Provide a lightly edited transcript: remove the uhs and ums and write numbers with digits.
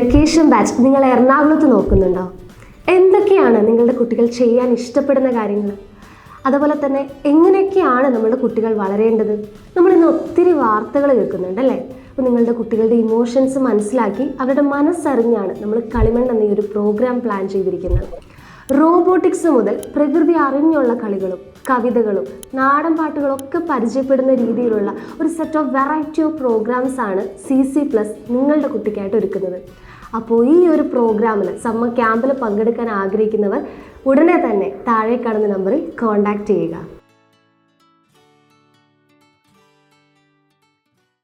Vacation batch നിങ്ങൾ എറണാകുളത്ത് നോക്കുന്നുണ്ടോ? എന്തൊക്കെയാണ് നിങ്ങളുടെ കുട്ടികൾ ചെയ്യാൻ ഇഷ്ടപ്പെടുന്ന കാര്യങ്ങൾ? അതുപോലെ തന്നെ എങ്ങനെയൊക്കെയാണ് നമ്മുടെ കുട്ടികൾ വളരേണ്ടത്? നമ്മളിന്ന് ഒത്തിരി വാർത്തകൾ കേൾക്കുന്നുണ്ട് അല്ലേ? അപ്പോൾ നിങ്ങളുടെ കുട്ടികളുടെ ഇമോഷൻസ് മനസ്സിലാക്കി അവരുടെ മനസ്സറിഞ്ഞാണ് നമ്മൾ കളിമൺ എന്ന ഈ ഒരു പ്രോഗ്രാം പ്ലാൻ ചെയ്തിരിക്കുന്നത്. റോബോട്ടിക്സ് മുതൽ പ്രകൃതി അറിഞ്ഞുള്ള കളികളും കവിതകളും നാടൻ പാട്ടുകളൊക്കെ പരിചയപ്പെടുന്ന രീതിയിലുള്ള ഒരു set of variety of programs ആണ് CC+ നിങ്ങളുടെ കുട്ടിക്കായിട്ട് ഒരുക്കുന്നത്. അപ്പോൾ ഈ ഒരു പ്രോഗ്രാമിൽ സമ്മർ ക്യാമ്പിൽ പങ്കെടുക്കാൻ ആഗ്രഹിക്കുന്നവർ ഉടനെ തന്നെ താഴെ കാണുന്ന നമ്പറിൽ കോൺടാക്റ്റ് ചെയ്യുക.